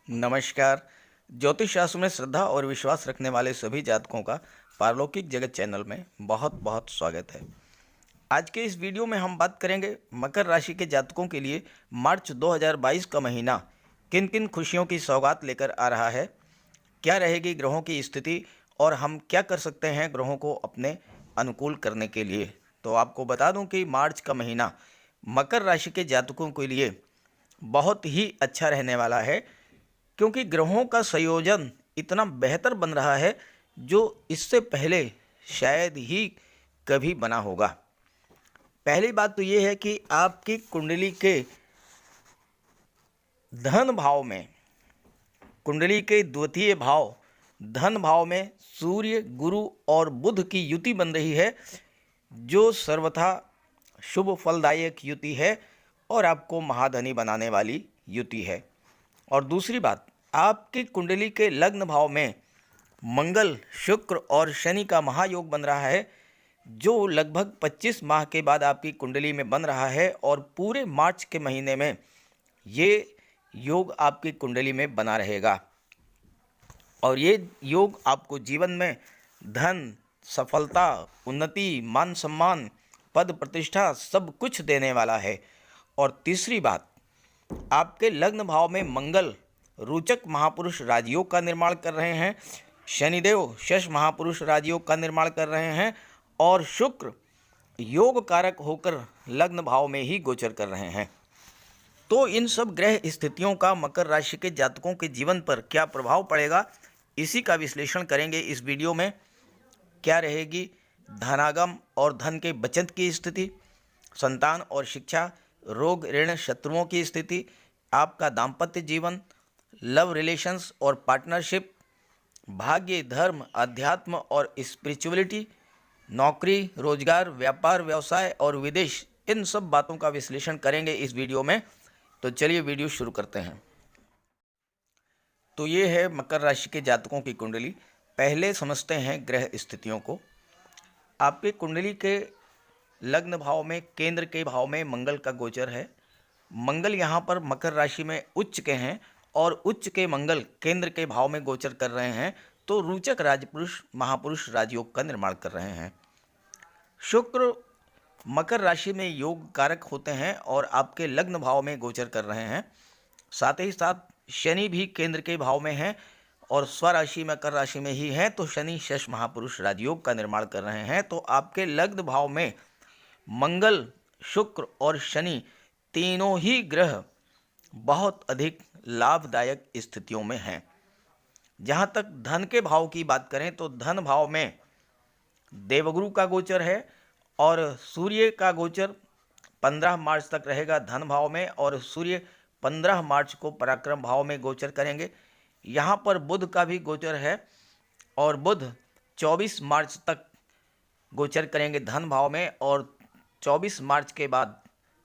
नमस्कार। ज्योतिष शास्त्र में श्रद्धा और विश्वास रखने वाले सभी जातकों का पारलौकिक जगत चैनल में बहुत बहुत स्वागत है। आज के इस वीडियो में हम बात करेंगे मकर राशि के जातकों के लिए मार्च 2022 का महीना किन किन खुशियों की सौगात लेकर आ रहा है, क्या रहेगी ग्रहों की स्थिति और हम क्या कर सकते हैं ग्रहों को अपने अनुकूल करने के लिए। तो आपको बता दूं कि मार्च का महीना मकर राशि के जातकों के लिए बहुत ही अच्छा रहने वाला है, क्योंकि ग्रहों का संयोजन इतना बेहतर बन रहा है जो इससे पहले शायद ही कभी बना होगा। पहली बात तो ये है कि आपकी कुंडली के धन भाव में, कुंडली के द्वितीय भाव धन भाव में सूर्य, गुरु और बुध की युति बन रही है, जो सर्वथा शुभ फलदायक युति है और आपको महाधनी बनाने वाली युति है। और दूसरी बात, आपकी कुंडली के लग्न भाव में मंगल, शुक्र और शनि का महायोग बन रहा है, जो लगभग 25 माह के बाद आपकी कुंडली में बन रहा है और पूरे मार्च के महीने में ये योग आपकी कुंडली में बना रहेगा। और ये योग आपको जीवन में धन, सफलता, उन्नति, मान सम्मान, पद प्रतिष्ठा सब कुछ देने वाला है। और तीसरी बात, आपके लग्न भाव में मंगल रोचक महापुरुष राजयोग का निर्माण कर रहे हैं, शनिदेव शश महापुरुष राजयोग का निर्माण कर रहे हैं और शुक्र योग कारक होकर लग्न भाव में ही गोचर कर रहे हैं। तो इन सब ग्रह स्थितियों का मकर राशि के जातकों के जीवन पर क्या प्रभाव पड़ेगा, इसी का विश्लेषण करेंगे इस वीडियो में। क्या रहेगी धनागम और धन के बचत की स्थिति, संतान और शिक्षा, रोग ऋण शत्रुओं की स्थिति, आपका दाम्पत्य जीवन, लव रिलेशंस और पार्टनरशिप, भाग्य, धर्म, अध्यात्म और स्पिरिचुअलिटी, नौकरी, रोजगार, व्यापार, व्यवसाय और विदेश, इन सब बातों का विश्लेषण करेंगे इस वीडियो में। तो चलिए वीडियो शुरू करते हैं। तो ये है मकर राशि के जातकों की कुंडली। पहले समझते हैं ग्रह स्थितियों को। आपके कुंडली के लग्न भाव में केंद्र के भाव में मंगल का गोचर है। मंगल यहाँ पर मकर राशि में उच्च के हैं और उच्च के मंगल केंद्र के भाव में गोचर कर रहे हैं, तो रोचक राजपुरुष महापुरुष राजयोग का निर्माण कर रहे हैं। शुक्र मकर राशि में योग कारक होते हैं और आपके लग्न भाव में गोचर कर रहे हैं। साथ ही साथ शनि भी केंद्र के भाव में हैं और स्वराशि मकर राशि में ही है, तो शनि शश महापुरुष राजयोग का निर्माण कर रहे हैं। तो आपके लग्न भाव में मंगल, शुक्र और शनि तीनों ही ग्रह बहुत अधिक लाभदायक स्थितियों में हैं। जहाँ तक धन के भाव की बात करें तो धन भाव में देवगुरु का गोचर है और सूर्य का गोचर 15 मार्च तक रहेगा धन भाव में, और सूर्य 15 मार्च को पराक्रम भाव में गोचर करेंगे। यहाँ पर बुध का भी गोचर है और बुध 24 मार्च तक गोचर करेंगे धन भाव में, और 24 मार्च के बाद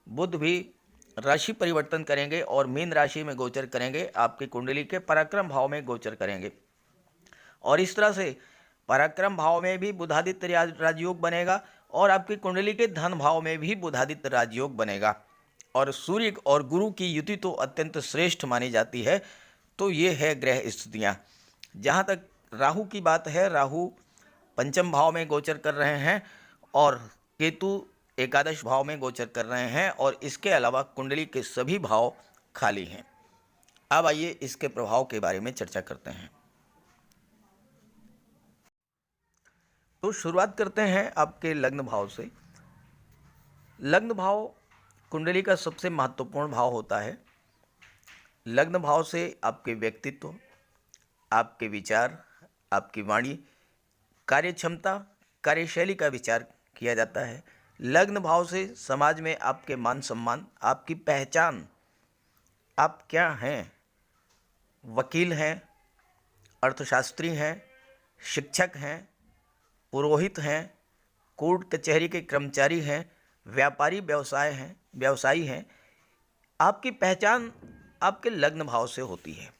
बुध भी राशि परिवर्तन करेंगे और मीन राशि में गोचर करेंगे, आपकी कुंडली के पराक्रम भाव में गोचर करेंगे। और इस तरह से पराक्रम भाव में भी बुधादित्य राजयोग बनेगा और आपकी कुंडली के धन भाव में भी बुधादित्य राजयोग बनेगा। और सूर्य और गुरु की युति तो अत्यंत श्रेष्ठ मानी जाती है। तो ये है ग्रह स्थितियाँ। जहाँ तक राहु की बात है, राहु पंचम भाव में गोचर कर रहे हैं और केतु एकादश भाव में गोचर कर रहे हैं, और इसके अलावा कुंडली के सभी भाव खाली हैं। अब आइए इसके प्रभाव के बारे में चर्चा करते हैं। तो शुरुआत करते हैं आपके लग्न भाव से। लग्न भाव कुंडली का सबसे महत्वपूर्ण भाव होता है। लग्न भाव से आपके व्यक्तित्व, आपके विचार, आपकी वाणी, कार्य क्षमता, कार्यशैली का विचार किया जाता है। लग्न भाव से समाज में आपके मान सम्मान, आपकी पहचान, आप क्या हैं, वकील हैं, अर्थशास्त्री हैं, शिक्षक हैं, पुरोहित हैं, कोर्ट कचहरी के कर्मचारी हैं, व्यापारी व्यवसायी हैं, आपकी पहचान आपके लग्न भाव से होती है।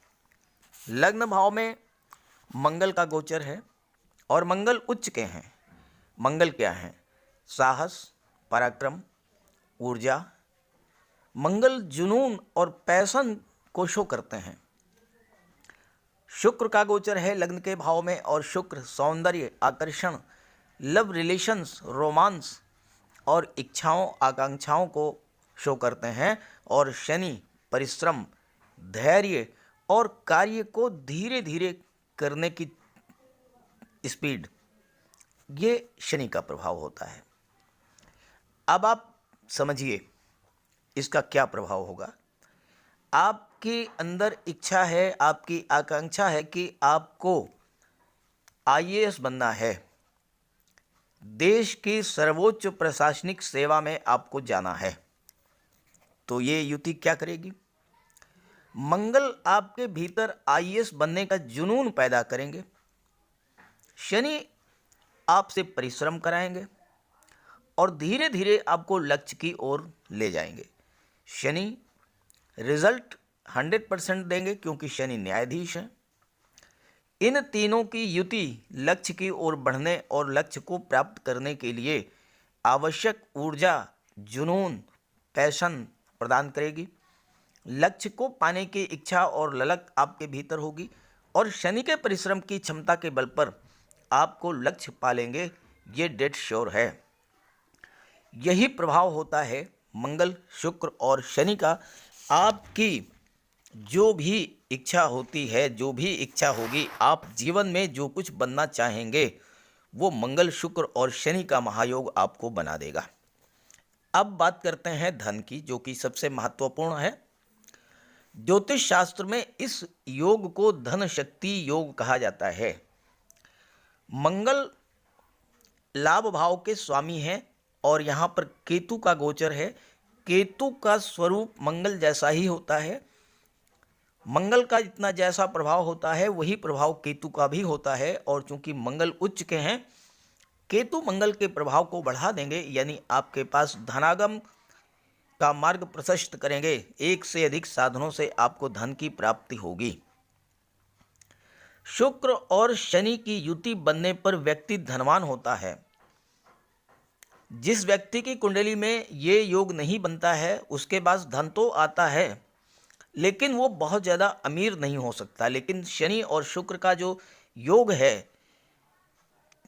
लग्न भाव में मंगल का गोचर है और मंगल उच्च के हैं। मंगल क्या हैं? साहस, पराक्रम, ऊर्जा, मंगल जुनून और पैशन को शो करते हैं। शुक्र का गोचर है लग्न के भाव में, और शुक्र सौंदर्य, आकर्षण, लव रिलेशंस, रोमांस और इच्छाओं आकांक्षाओं को शो करते हैं। और शनि परिश्रम, धैर्य और कार्य को धीरे धीरे करने की स्पीड, ये शनि का प्रभाव होता है। अब आप समझिए इसका क्या प्रभाव होगा। आपके अंदर इच्छा है, आपकी आकांक्षा है कि आपको आईएएस बनना है, देश की सर्वोच्च प्रशासनिक सेवा में आपको जाना है, तो ये युति क्या करेगी? मंगल आपके भीतर आईएएस बनने का जुनून पैदा करेंगे, शनि आपसे परिश्रम कराएंगे और धीरे धीरे आपको लक्ष्य की ओर ले जाएंगे। शनि रिजल्ट 100% देंगे क्योंकि शनि न्यायाधीश हैं। इन तीनों की युति लक्ष्य की ओर बढ़ने और लक्ष्य को प्राप्त करने के लिए आवश्यक ऊर्जा, जुनून, पैशन प्रदान करेगी। लक्ष्य को पाने की इच्छा और ललक आपके भीतर होगी और शनि के परिश्रम की क्षमता के बल पर आपको लक्ष्य पा लेंगे, ये डेट श्योर है। यही प्रभाव होता है मंगल, शुक्र और शनि का। आपकी जो भी इच्छा होती है, जो भी इच्छा होगी, आप जीवन में जो कुछ बनना चाहेंगे वो मंगल, शुक्र और शनि का महायोग आपको बना देगा। अब बात करते हैं धन की, जो कि सबसे महत्वपूर्ण है। ज्योतिष शास्त्र में इस योग को धन शक्ति योग कहा जाता है। मंगल लाभ भाव के स्वामी हैं और यहाँ पर केतु का गोचर है। केतु का स्वरूप मंगल जैसा ही होता है। मंगल का जितना जैसा प्रभाव होता है वही प्रभाव केतु का भी होता है, और चूंकि मंगल उच्च के हैं, केतु मंगल के प्रभाव को बढ़ा देंगे, यानी आपके पास धनागम का मार्ग प्रशस्त करेंगे। एक से अधिक साधनों से आपको धन की प्राप्ति होगी। शुक्र और शनि की युति बनने पर व्यक्ति धनवान होता है। जिस व्यक्ति की कुंडली में ये योग नहीं बनता है उसके पास धन तो आता है, लेकिन वो बहुत ज़्यादा अमीर नहीं हो सकता। लेकिन शनि और शुक्र का जो योग है,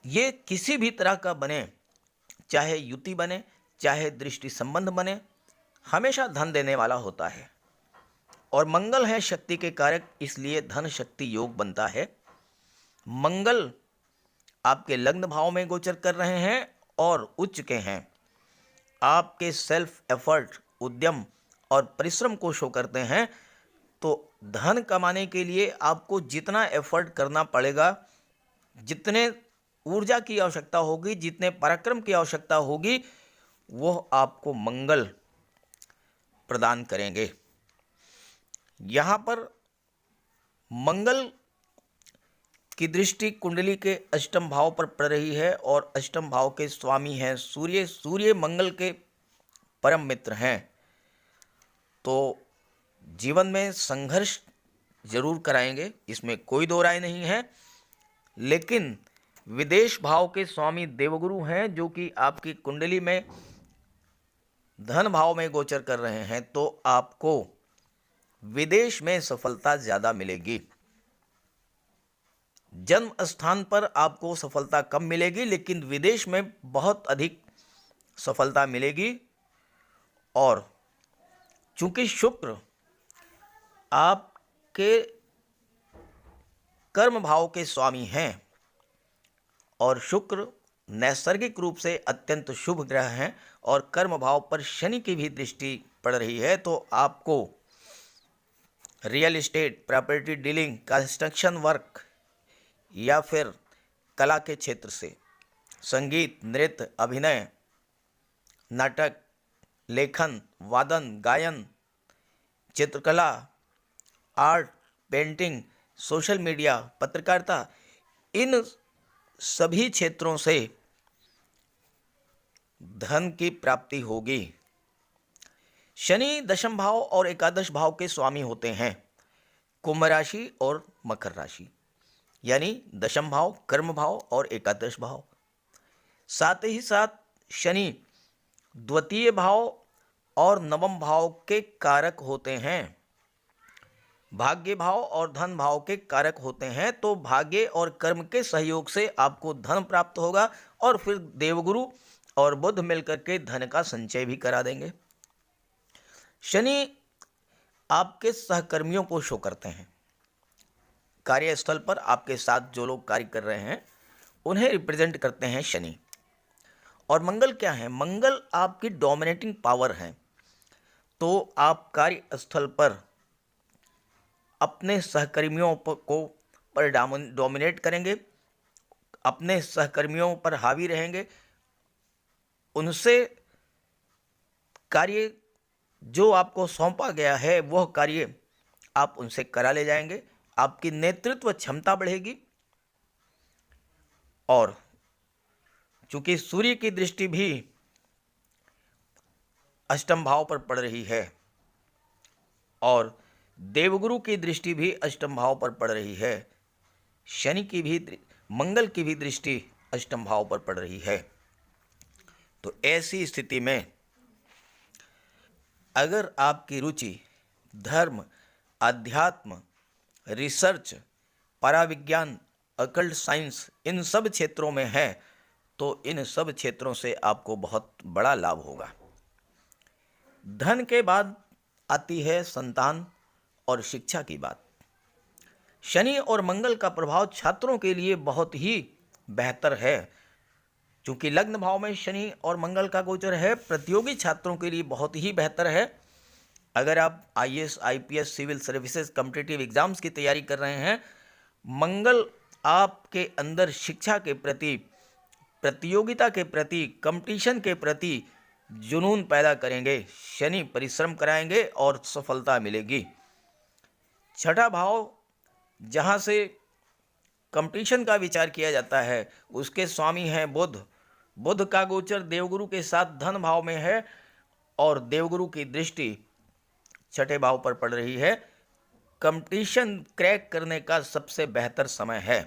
ये किसी भी तरह का बने, चाहे युति बने, चाहे दृष्टि संबंध बने, हमेशा धन देने वाला होता है। और मंगल है शक्ति के कारक, इसलिए धन शक्ति योग बनता है। मंगल आपके लग्न भाव में गोचर कर रहे हैं और उच्च के हैं। आपके सेल्फ एफर्ट, उद्यम और परिश्रम को शो करते हैं। तो धन कमाने के लिए आपको जितना एफर्ट करना पड़ेगा, जितने ऊर्जा की आवश्यकता होगी, जितने पराक्रम की आवश्यकता होगी, वो आपको मंगल प्रदान करेंगे। यहाँ पर मंगल की दृष्टि कुंडली के अष्टम भाव पर पड़ रही है और अष्टम भाव के स्वामी हैं सूर्य। सूर्य मंगल के परम मित्र हैं। तो जीवन में संघर्ष जरूर कराएंगे, इसमें कोई दो राय नहीं है। लेकिन विदेश भाव के स्वामी देवगुरु हैं, जो कि आपकी कुंडली में धन भाव में गोचर कर रहे हैं, तो आपको विदेश में सफलता ज़्यादा मिलेगी। जन्म स्थान पर आपको सफलता कम मिलेगी, लेकिन विदेश में बहुत अधिक सफलता मिलेगी। और चूंकि शुक्र आपके कर्म भाव के स्वामी हैं और शुक्र नैसर्गिक रूप से अत्यंत शुभ ग्रह हैं और कर्म भाव पर शनि की भी दृष्टि पड़ रही है, तो आपको real estate, property dealing, construction work या फिर कला के क्षेत्र से, संगीत, नृत्य, अभिनय, नाटक, लेखन, वादन, गायन, चित्रकला, आर्ट, पेंटिंग, सोशल मीडिया, पत्रकारिता, इन सभी क्षेत्रों से धन की प्राप्ति होगी। शनि दशम भाव और एकादश भाव के स्वामी होते हैं, कुंभ राशि और मकर राशि, यानी दशम भाव, कर्म भाव और एकादश भाव। साथ ही साथ शनि द्वितीय भाव और नवम भाव के कारक होते हैं। भाग्य भाव और धन भाव के कारक होते हैं, तो भाग्य और कर्म के सहयोग से आपको धन प्राप्त होगा और फिर देवगुरु और बुध मिलकर के धन का संचय भी करा देंगे। शनि आपके सहकर्मियों को शो करते हैं। कार्यस्थल पर आपके साथ जो लोग कार्य कर रहे हैं उन्हें रिप्रेजेंट करते हैं शनि। और मंगल क्या है? मंगल आपकी डोमिनेटिंग पावर है। तो आप कार्यस्थल पर अपने सहकर्मियों को पर डोमिनेट करेंगे, अपने सहकर्मियों पर हावी रहेंगे, उनसे कार्य जो आपको सौंपा गया है वह कार्य आप उनसे करा ले जाएंगे। आपकी नेतृत्व क्षमता बढ़ेगी। और चूंकि सूर्य की दृष्टि भी अष्टम भाव पर पड़ रही है और देवगुरु की दृष्टि भी अष्टम भाव पर पड़ रही है, शनि की भी, मंगल की भी दृष्टि अष्टम भाव पर पड़ रही है, तो ऐसी स्थिति में अगर आपकी रुचि धर्म, अध्यात्म, रिसर्च, पराविज्ञान, अकल्ट साइंस इन सब क्षेत्रों में है तो इन सब क्षेत्रों से आपको बहुत बड़ा लाभ होगा। धन के बाद आती है संतान और शिक्षा की बात। शनि और मंगल का प्रभाव छात्रों के लिए बहुत ही बेहतर है। चूंकि लग्न भाव में शनि और मंगल का गोचर है, प्रतियोगी छात्रों के लिए बहुत ही बेहतर है। अगर आप IAS, IPS, civil services, competitive exams की तैयारी कर रहे हैं, मंगल आपके अंदर शिक्षा के प्रति, प्रतियोगिता के प्रति, कंपटीशन के प्रति जुनून पैदा करेंगे। शनि परिश्रम कराएंगे और सफलता मिलेगी। छठा भाव जहाँ से कंपटीशन का विचार किया जाता है उसके स्वामी हैं बुध। बुध का गोचर देवगुरु के साथ धन भाव में है और देवगुरु की दृष्टि छठे भाव पर पड़ रही है। कंपटीशन क्रैक करने का सबसे बेहतर समय है।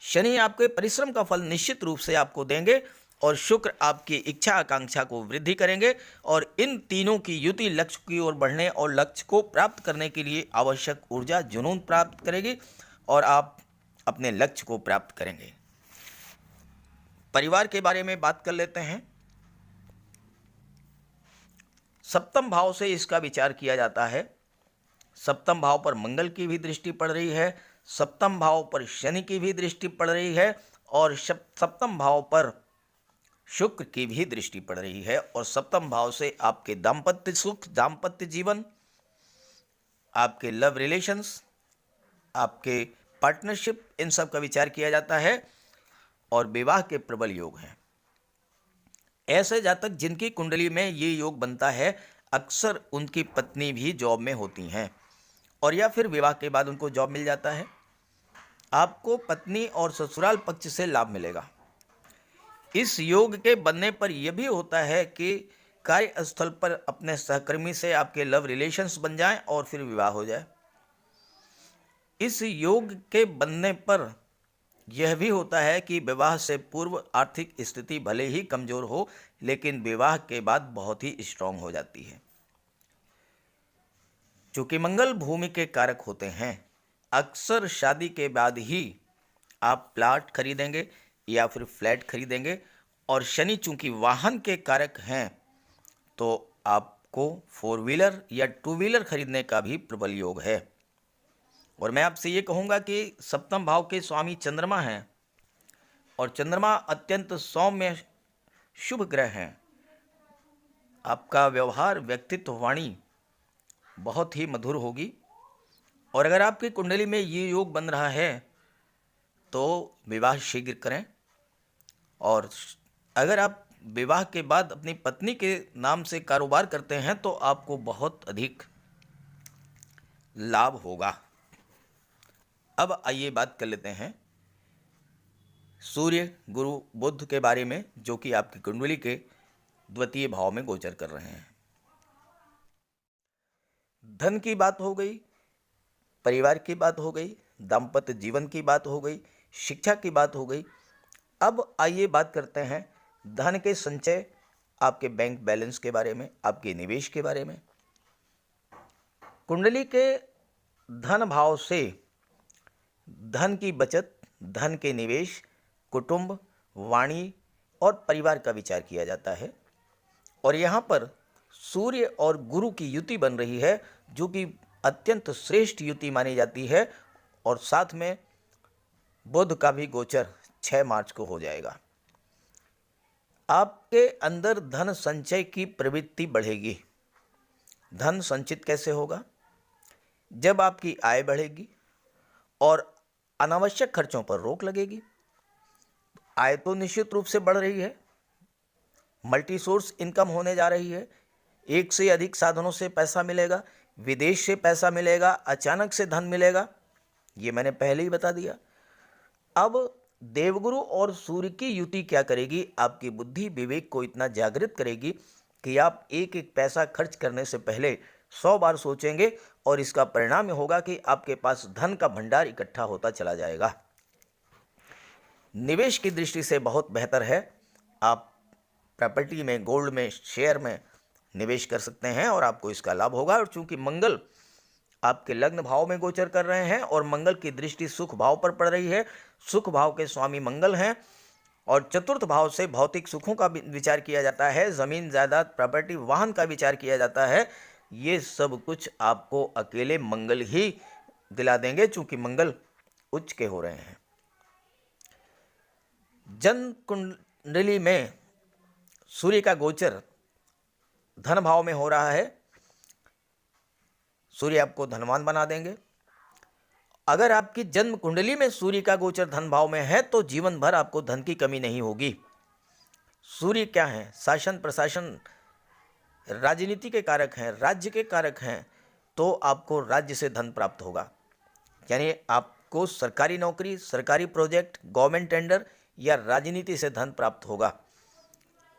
शनि आपके परिश्रम का फल निश्चित रूप से आपको देंगे और शुक्र आपकी इच्छा आकांक्षा को वृद्धि करेंगे और इन तीनों की युति लक्ष्य की ओर बढ़ने और लक्ष्य को प्राप्त करने के लिए आवश्यक ऊर्जा, जुनून प्राप्त करेगी और आप अपने लक्ष्य को प्राप्त करेंगे। परिवार के बारे में बात कर लेते हैं। सप्तम भाव से इसका विचार किया जाता है। सप्तम भाव पर मंगल की भी दृष्टि पड़ रही है, सप्तम भाव पर शनि की भी दृष्टि पड़ रही है और सप्तम भाव पर शुक्र की भी दृष्टि पड़ रही है। और सप्तम भाव से आपके दाम्पत्य सुख, दाम्पत्य जीवन, आपके लव रिलेशंस, आपके पार्टनरशिप, इन सब का विचार किया जाता है और विवाह के प्रबल योग हैं। ऐसे जातक जिनकी कुंडली में ये योग बनता है, अक्सर उनकी पत्नी भी जॉब में होती हैं और या फिर विवाह के बाद उनको जॉब मिल जाता है। आपको पत्नी और ससुराल पक्ष से लाभ मिलेगा। इस योग के बनने पर यह भी होता है कि कार्यस्थल पर अपने सहकर्मी से आपके लव रिलेशंस बन जाएं और फिर विवाह हो जाए। इस योग के बनने पर यह भी होता है कि विवाह से पूर्व आर्थिक स्थिति भले ही कमजोर हो, लेकिन विवाह के बाद बहुत ही स्ट्रांग हो जाती है। चूंकि मंगल भूमि के कारक होते हैं, अक्सर शादी के बाद ही आप प्लाट खरीदेंगे या फिर फ्लैट खरीदेंगे। और शनि चूंकि वाहन के कारक हैं, तो आपको 4 व्हीलर या 2 व्हीलर खरीदने का भी प्रबल योग है। और मैं आपसे ये कहूँगा कि सप्तम भाव के स्वामी चंद्रमा हैं और चंद्रमा अत्यंत सौम्य शुभ ग्रह हैं। आपका व्यवहार, व्यक्तित्व, वाणी बहुत ही मधुर होगी। और अगर आपकी कुंडली में ये योग बन रहा है तो विवाह शीघ्र करें। और अगर आप विवाह के बाद अपनी पत्नी के नाम से कारोबार करते हैं तो आपको बहुत अधिक लाभ होगा। अब आइए बात कर लेते हैं सूर्य, गुरु, बुध के बारे में, जो कि आपकी कुंडली के द्वितीय भाव में गोचर कर रहे हैं। धन की बात हो गई, परिवार की बात हो गई, दाम्पत्य जीवन की बात हो गई, शिक्षा की बात हो गई। अब आइए बात करते हैं धन के संचय, आपके बैंक बैलेंस के बारे में, आपके निवेश के बारे में। कुंडली के धन भाव से धन की बचत, धन के निवेश, कुटुंब, वाणी और परिवार का विचार किया जाता है। और यहाँ पर सूर्य और गुरु की युति बन रही है, जो कि अत्यंत श्रेष्ठ युति मानी जाती है। और साथ में बुध का भी गोचर 6 मार्च को हो जाएगा। आपके अंदर धन संचय की प्रवृत्ति बढ़ेगी। धन संचित कैसे होगा? जब आपकी आय बढ़ेगी और अनावश्यक खर्चों पर रोक लगेगी। आय तो निश्चित रूप से बढ़ रही है, मल्टी सोर्स इनकम होने जा रही है, एक से अधिक साधनों से पैसा मिलेगा, विदेश से पैसा मिलेगा, अचानक से धन मिलेगा, ये मैंने पहले ही बता दिया। अब देवगुरु और सूर्य की युति क्या करेगी? आपकी बुद्धि विवेक को इतना जागृत करेगी कि आप एक एक पैसा खर्च करने से पहले 100 बार सोचेंगे, और इसका परिणाम होगा कि आपके पास धन का भंडार इकट्ठा होता चला जाएगा। निवेश की दृष्टि से बहुत बेहतर है। आप प्रॉपर्टी में, गोल्ड में, शेयर में निवेश कर सकते हैं और आपको इसका लाभ होगा। और चूंकि मंगल आपके लग्न भाव में गोचर कर रहे हैं और मंगल की दृष्टि सुख भाव पर पड़ रही है, सुख भाव के स्वामी मंगल हैं, और चतुर्थ भाव से भौतिक सुखों का विचार किया जाता है, जमीन जायदाद, प्रॉपर्टी, वाहन का विचार किया जाता है। ये सब कुछ आपको अकेले मंगल ही दिला देंगे, चूंकि मंगल उच्च के हो रहे हैं। जन्म कुंडली में सूर्य का गोचर धन भाव में हो रहा है। सूर्य आपको धनवान बना देंगे। अगर आपकी जन्म कुंडली में सूर्य का गोचर धन भाव में है तो जीवन भर आपको धन की कमी नहीं होगी। सूर्य क्या है? शासन प्रशासन, राजनीति के कारक हैं, राज्य के कारक हैं, तो आपको राज्य से धन प्राप्त होगा। यानी आपको सरकारी नौकरी, सरकारी प्रोजेक्ट, गवर्नमेंट टेंडर या राजनीति से धन प्राप्त होगा।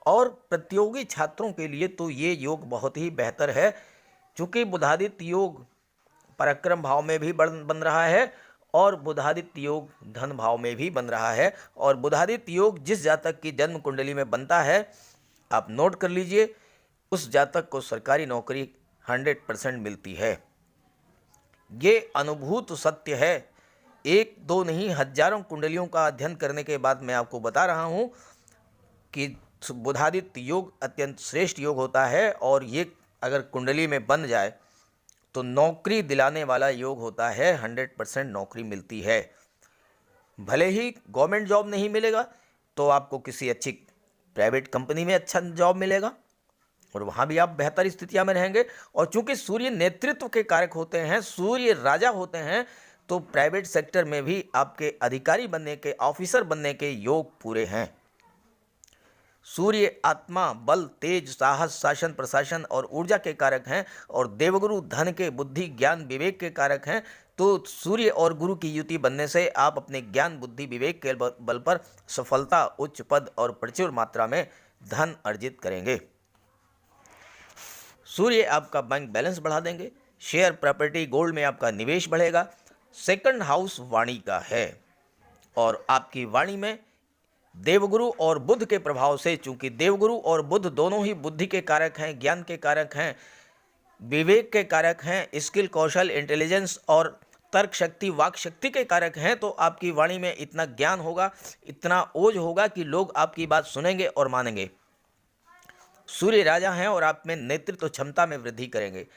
और प्रतियोगी छात्रों के लिए तो ये योग बहुत ही बेहतर है, चूँकि बुधादित्य योग पराक्रम भाव में भी बन रहा है और बुधादित्य योग धन भाव में भी बन रहा है। और बुधादित्य योग जिस जातक की जन्म कुंडली में बनता है, आप नोट कर लीजिए, उस जातक को सरकारी नौकरी 100% मिलती है। ये अनुभूत सत्य है। एक दो नहीं, हजारों कुंडलियों का अध्ययन करने के बाद मैं आपको बता रहा हूँ कि बुधादित्य योग अत्यंत श्रेष्ठ योग होता है, और ये अगर कुंडली में बन जाए तो नौकरी दिलाने वाला योग होता है। 100% नौकरी मिलती है। भले ही गवर्नमेंट जॉब नहीं मिलेगा तो आपको किसी अच्छी प्राइवेट कंपनी में अच्छा जॉब मिलेगा और वहाँ भी आप बेहतर स्थितियाँ में रहेंगे। और चूंकि सूर्य नेतृत्व के कारक होते हैं, सूर्य राजा होते हैं, तो प्राइवेट सेक्टर में भी आपके अधिकारी बनने के, ऑफिसर बनने के योग पूरे हैं। सूर्य आत्मा, बल, तेज, साहस, शासन प्रशासन और ऊर्जा के कारक हैं, और देवगुरु धन के, बुद्धि, ज्ञान, विवेक के कारक हैं। तो सूर्य और गुरु की युति बनने से आप अपने ज्ञान, बुद्धि, विवेक के बल पर सफलता, उच्च पद और प्रचुर मात्रा में धन अर्जित करेंगे। सूर्य आपका बैंक बैलेंस बढ़ा देंगे। शेयर, प्रॉपर्टी, गोल्ड में आपका निवेश बढ़ेगा। सेकंड हाउस वाणी का है, और आपकी वाणी में देवगुरु और बुध के प्रभाव से, चूंकि देवगुरु और बुध दोनों ही बुद्धि के कारक हैं, ज्ञान के कारक हैं, विवेक के कारक हैं, स्किल, कौशल, इंटेलिजेंस और तर्क शक्ति, वाक शक्ति के कारक हैं, तो आपकी वाणी में इतना ज्ञान होगा, इतना ओज होगा कि लोग आपकी बात सुनेंगे और मानेंगे। सूर्य राजा हैं और आप में नेतृत्व क्षमता में वृद्धि करेंगे।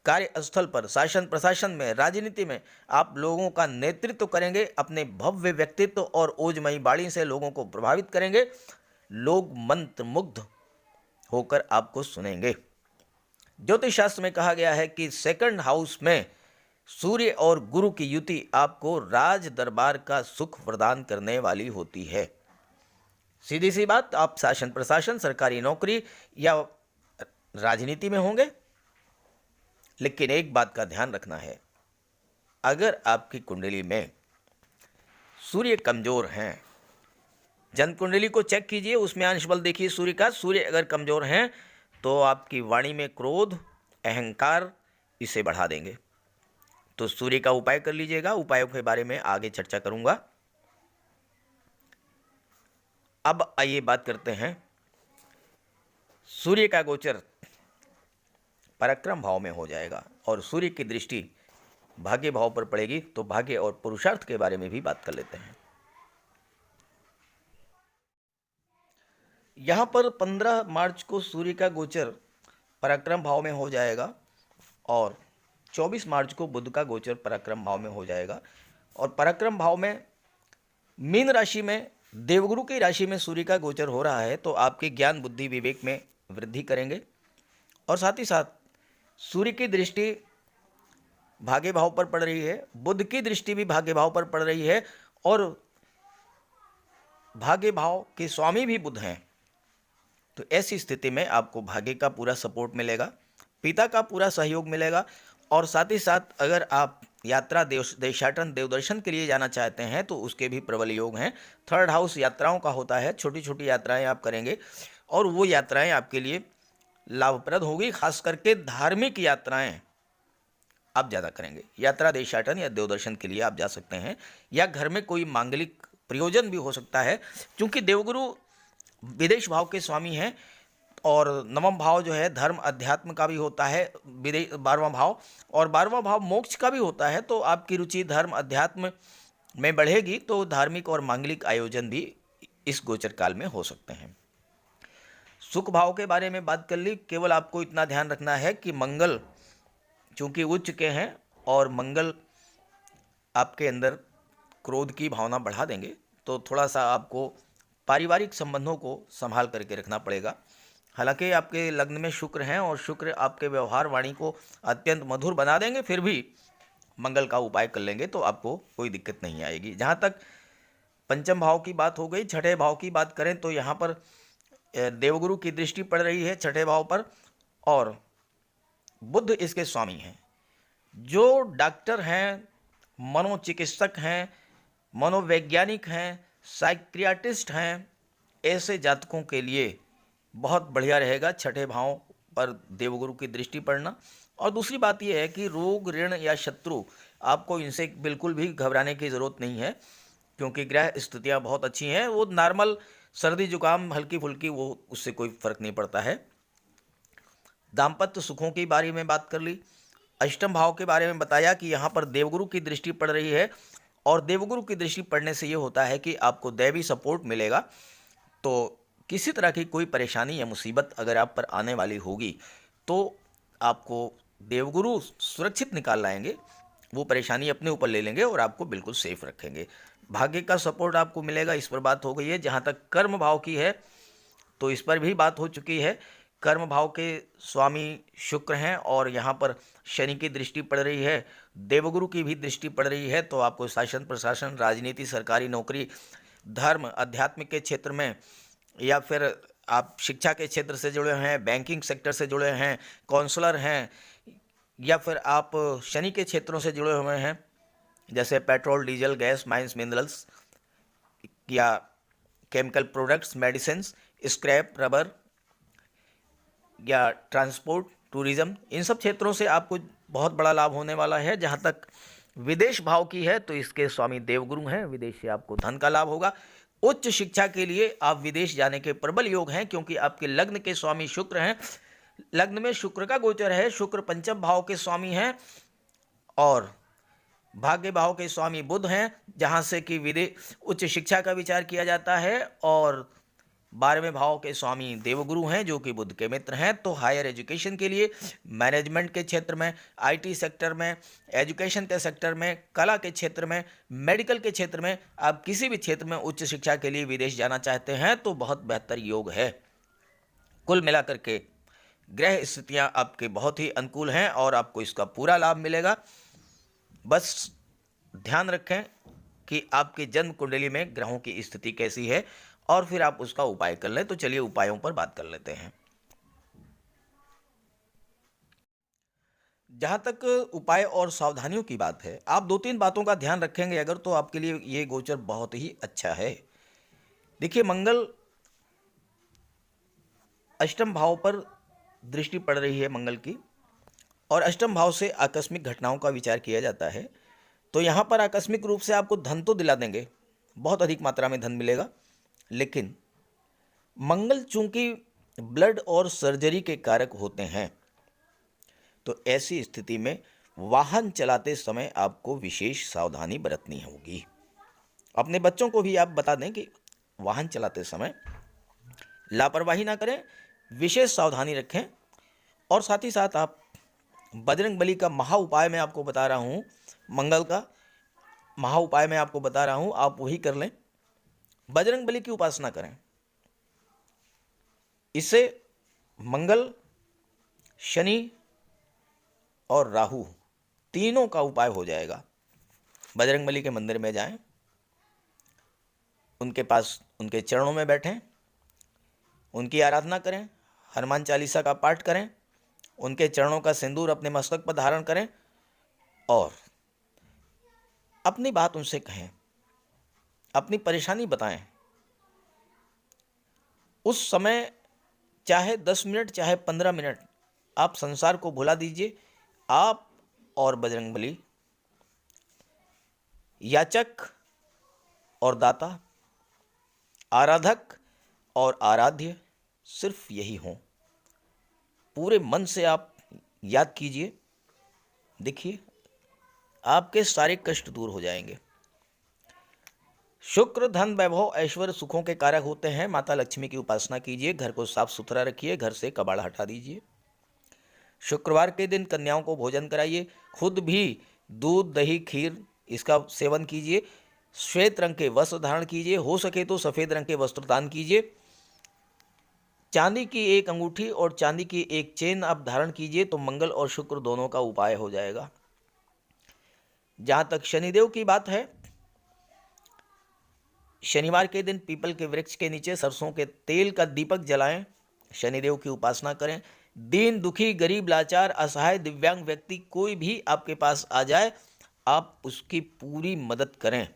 कार्यस्थल पर, शासन प्रशासन में, राजनीति में आप लोगों का नेतृत्व करेंगे। अपने भव्य व्यक्तित्व और ओजमयी वाणी से लोगों को प्रभावित करेंगे। लोग मंत्रमुग्ध होकर आपको सुनेंगे। ज्योतिष शास्त्र में कहा गया है कि सेकंड हाउस में सूर्य और गुरु की युति आपको राज दरबार का सुख प्रदान करने वाली होती है। सीधी सी बात, आप शासन प्रशासन, सरकारी नौकरी या राजनीति में होंगे। लेकिन एक बात का ध्यान रखना है, अगर आपकी कुंडली में सूर्य कमजोर हैं, जन्म कुंडली को चेक कीजिए, उसमें अंश बल देखिए सूर्य का। सूर्य अगर कमजोर हैं तो आपकी वाणी में क्रोध, अहंकार इसे बढ़ा देंगे। तो सूर्य का उपाय कर लीजिएगा। उपायों के बारे में आगे चर्चा करूंगा। अब आइए बात करते हैं, सूर्य का गोचर पराक्रम भाव में हो जाएगा और सूर्य की दृष्टि भाग्य भाव पर पड़ेगी, तो भाग्य और पुरुषार्थ के बारे में भी बात कर लेते हैं। यहाँ पर 15 मार्च को सूर्य का गोचर पराक्रम भाव में हो जाएगा और 24 मार्च को बुध का गोचर पराक्रम भाव में हो जाएगा। और पराक्रम भाव में मीन राशि में देवगुरु की राशि में सूर्य का गोचर हो रहा है, तो आपके ज्ञान बुद्धि विवेक में वृद्धि करेंगे। और साथ ही साथ सूर्य की दृष्टि भाग्य भाव पर पड़ रही है, बुध की दृष्टि भी भाग्य भाव पर पड़ रही है और भाग्य भाव के स्वामी भी बुध हैं। तो ऐसी स्थिति में आपको भाग्य का पूरा सपोर्ट मिलेगा, पिता का पूरा सहयोग मिलेगा। और साथ ही साथ अगर आप यात्रा देशाटन देवदर्शन के लिए जाना चाहते हैं तो उसके भी प्रबल योग हैं। 3rd हाउस यात्राओं का होता है, छोटी छोटी यात्राएं आप करेंगे और वो यात्राएं आपके लिए लाभप्रद होगी। खास करके धार्मिक यात्राएं आप ज़्यादा करेंगे। यात्रा देशाटन या देवदर्शन के लिए आप जा सकते हैं, या घर में कोई मांगलिक प्रयोजन भी हो सकता है, क्योंकि देवगुरु विदेश भाव के स्वामी हैं। और 9वां भाव जो है धर्म अध्यात्म का भी होता है, 12वां भाव, और 12वां भाव मोक्ष का भी होता है। तो आपकी रुचि धर्म अध्यात्म में बढ़ेगी, तो धार्मिक और मांगलिक आयोजन भी इस गोचर काल में हो सकते हैं। सुख भाव के बारे में बात कर ली। केवल आपको इतना ध्यान रखना है कि मंगल चूंकि उच्च के हैं और मंगल आपके अंदर क्रोध की भावना बढ़ा देंगे, तो थोड़ा सा आपको पारिवारिक संबंधों को संभाल करके रखना पड़ेगा। हालांकि आपके लग्न में शुक्र हैं और शुक्र आपके व्यवहार वाणी को अत्यंत मधुर बना देंगे, फिर भी मंगल का उपाय कर लेंगे तो आपको कोई दिक्कत नहीं आएगी। जहाँ तक पंचम भाव की बात हो गई, छठे भाव की बात करें तो यहाँ पर देवगुरु की दृष्टि पड़ रही है छठे भाव पर और बुध इसके स्वामी हैं। जो डॉक्टर हैं, मनोचिकित्सक हैं, मनोवैज्ञानिक हैं, साइकियाट्रिस्ट हैं, ऐसे जातकों के लिए बहुत बढ़िया रहेगा छठे भाव पर देवगुरु की दृष्टि पड़ना। और दूसरी बात यह है कि रोग ऋण या शत्रु, आपको इनसे बिल्कुल भी घबराने की ज़रूरत नहीं है, क्योंकि ग्रह स्थितियाँ बहुत अच्छी हैं। वो नॉर्मल सर्दी जुकाम हल्की फुल्की, वो उससे कोई फर्क नहीं पड़ता है। दाम्पत्य सुखों के बारे में बात कर ली। अष्टम भाव के बारे में बताया कि यहाँ पर देवगुरु की दृष्टि पड़ रही है और देवगुरु की दृष्टि पड़ने से ये होता है कि आपको दैवी सपोर्ट मिलेगा। तो किसी तरह की कोई परेशानी या मुसीबत अगर आप पर आने वाली होगी तो आपको देवगुरु सुरक्षित निकाल लाएंगे, वो परेशानी अपने ऊपर ले लेंगे और आपको बिल्कुल सेफ रखेंगे। भाग्य का सपोर्ट आपको मिलेगा, इस पर बात हो गई है। जहाँ तक कर्म भाव की है तो इस पर भी बात हो चुकी है। कर्म भाव के स्वामी शुक्र हैं और यहाँ पर शनि की दृष्टि पड़ रही है, देवगुरु की भी दृष्टि पड़ रही है। तो आपको शासन प्रशासन, राजनीति, सरकारी नौकरी, धर्म, आध्यात्मिक के क्षेत्र में, या फिर आप शिक्षा के क्षेत्र से जुड़े हैं, बैंकिंग सेक्टर से जुड़े हैं, काउंसलर हैं, या फिर आप शनि के क्षेत्रों से जुड़े हुए हैं, जैसे petrol, diesel, gas, mines, minerals या chemical products, medicine, scrap, rubber या ट्रांसपोर्ट, टूरिज्म, इन सब क्षेत्रों से आपको बहुत बड़ा लाभ होने वाला है। जहाँ तक विदेश भाव की है तो इसके स्वामी देवगुरु हैं, विदेश से आपको धन का लाभ होगा। उच्च शिक्षा के लिए आप विदेश जाने के प्रबल योग हैं, क्योंकि आपके लग्न के स्वामी शुक्र हैं। लग्न में शुक्र का गोचर है, शुक्र पंचम भाव के स्वामी हैं और भाग्य भाव के स्वामी बुध हैं, जहां से कि विदेश उच्च शिक्षा का विचार किया जाता है। और 12वें भाव के स्वामी देवगुरु हैं, जो कि बुध के मित्र हैं। तो हायर एजुकेशन के लिए, मैनेजमेंट के क्षेत्र में, आईटी सेक्टर में, एजुकेशन के सेक्टर में, कला के क्षेत्र में, मेडिकल के क्षेत्र में, आप किसी भी क्षेत्र में उच्च शिक्षा के लिए विदेश जाना चाहते हैं तो बहुत बेहतर योग है। कुल मिलाकर के ग्रह स्थितियाँ आपके बहुत ही अनुकूल हैं और आपको इसका पूरा लाभ मिलेगा। बस ध्यान रखें कि आपकी जन्म कुंडली में ग्रहों की स्थिति कैसी है और फिर आप उसका उपाय कर लें। तो चलिए उपायों पर बात कर लेते हैं। जहाँ तक उपाय और सावधानियों की बात है, आप 2-3 बातों का ध्यान रखेंगे अगर, तो आपके लिए ये गोचर बहुत ही अच्छा है। देखिए, मंगल अष्टम भाव पर दृष्टि पड़ रही है मंगल की, और अष्टम भाव से आकस्मिक घटनाओं का विचार किया जाता है। तो यहाँ पर आकस्मिक रूप से आपको धन तो दिला देंगे, बहुत अधिक मात्रा में धन मिलेगा, लेकिन मंगल चूंकि ब्लड और सर्जरी के कारक होते हैं, तो ऐसी स्थिति में वाहन चलाते समय आपको विशेष सावधानी बरतनी होगी। अपने बच्चों को भी आप बता दें कि वाहन चलाते समय लापरवाही ना करें, विशेष सावधानी रखें। और साथ ही साथ आप बजरंग बली का महा उपाय मैं आपको बता रहा हूँ, मंगल का महा उपाय मैं आपको बता रहा हूँ, आप वही कर लें। बजरंग बली की उपासना करें, इससे मंगल, शनि और राहु तीनों का उपाय हो जाएगा। बजरंग बली के मंदिर में जाएं, उनके पास उनके चरणों में बैठें, उनकी आराधना करें, हनुमान चालीसा का पाठ करें, उनके चरणों का सिंदूर अपने मस्तक पर धारण करें और अपनी बात उनसे कहें, अपनी परेशानी बताएं। उस समय चाहे 10 मिनट चाहे 15 मिनट आप संसार को भुला दीजिए। आप और बजरंग बली याचक और दाता, आराधक और आराध्य सिर्फ यही हों। पूरे मन से आप याद कीजिए, देखिए आपके सारे कष्ट दूर हो जाएंगे। शुक्र धन वैभव ऐश्वर्य सुखों के कारक होते हैं। माता लक्ष्मी की उपासना कीजिए, घर को साफ सुथरा रखिए, घर से कबाड़ हटा दीजिए। शुक्रवार के दिन कन्याओं को भोजन कराइए, खुद भी दूध दही खीर इसका सेवन कीजिए। श्वेत रंग के वस्त्र धारण कीजिए, हो सके तो सफ़ेद रंग के वस्त्र दान कीजिए। चांदी की एक अंगूठी और चांदी की एक चेन आप धारण कीजिए तो मंगल और शुक्र दोनों का उपाय हो जाएगा। जहाँ तक शनिदेव की बात है, शनिवार के दिन पीपल के वृक्ष के नीचे सरसों के तेल का दीपक जलाएं, शनिदेव की उपासना करें। दीन दुखी गरीब लाचार असहाय दिव्यांग व्यक्ति कोई भी आपके पास आ जाए, आप उसकी पूरी मदद करें,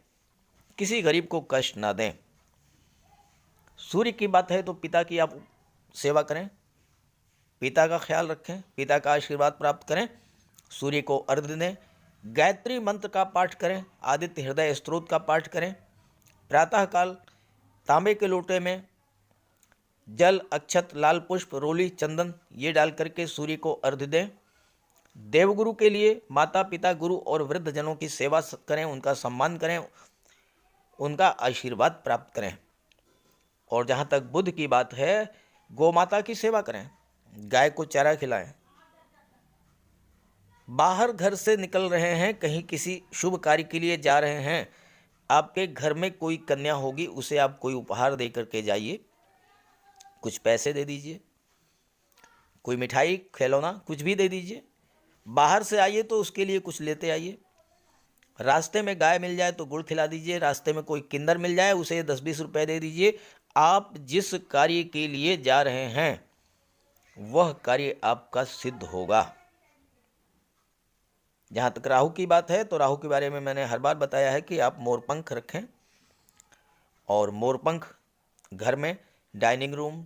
किसी गरीब को कष्ट ना दें। सूर्य की बात है तो पिता की आप सेवा करें, पिता का ख्याल रखें, पिता का आशीर्वाद प्राप्त करें, सूर्य को अर्घ्य दें, गायत्री मंत्र का पाठ करें, आदित्य हृदय स्तोत्र का पाठ करें। प्रातःकाल तांबे के लोटे में जल, अक्षत, लाल पुष्प, रोली, चंदन ये डाल करके सूर्य को अर्घ्य दें। देवगुरु के लिए माता पिता गुरु और वृद्ध जनों की सेवा करें, उनका सम्मान करें, उनका आशीर्वाद प्राप्त करें। और जहाँ तक बुध की बात है, गौ माता की सेवा करें, गाय को चारा खिलाएं। बाहर घर से निकल रहे हैं, कहीं किसी शुभ कार्य के लिए जा रहे हैं, आपके घर में कोई कन्या होगी, उसे आप कोई उपहार दे करके जाइए, कुछ पैसे दे दीजिए, कोई मिठाई खिलौना कुछ भी दे दीजिए। बाहर से आइए तो उसके लिए कुछ लेते आइए। रास्ते में गाय मिल जाए तो गुड़ खिला दीजिए, रास्ते में कोई किन्नर मिल जाए उसे 10-20 रुपए दे दीजिए। आप जिस कार्य के लिए जा रहे हैं वह कार्य आपका सिद्ध होगा। जहाँ तक राहु की बात है तो राहु के बारे में मैंने हर बार बताया है कि आप मोरपंख रखें, और मोरपंख घर में डाइनिंग रूम,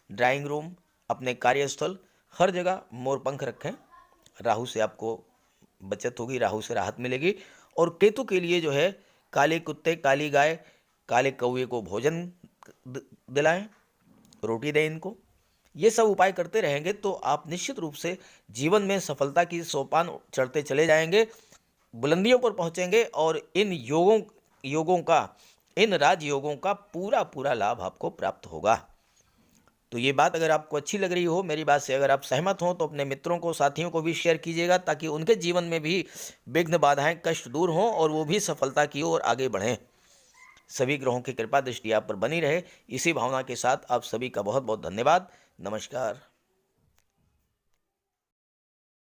ड्राइंग रूम, अपने कार्यस्थल हर जगह मोरपंख रखें। राहु से आपको बचत होगी, राहु से राहत मिलेगी। और केतु के लिए जो है काले कुत्ते, काली गाय, काले कौवे को भोजन दिलाएं, रोटी दें इनको। ये सब उपाय करते रहेंगे तो आप निश्चित रूप से जीवन में सफलता की सोपान चढ़ते चले जाएंगे, बुलंदियों पर पहुंचेंगे और इन योगों का, इन राजयोगों का पूरा पूरा लाभ आपको प्राप्त होगा। तो ये बात अगर आपको अच्छी लग रही हो, मेरी बात से अगर आप सहमत हो, तो अपने मित्रों को, साथियों को भी शेयर कीजिएगा, ताकि उनके जीवन में भी विघ्न बाधाएं कष्ट दूर हों और वो भी सफलता की ओर आगे बढ़ें। सभी ग्रहों की कृपा दृष्टि आप पर बनी रहे, इसी भावना के साथ आप सभी का बहुत बहुत धन्यवाद। नमस्कार।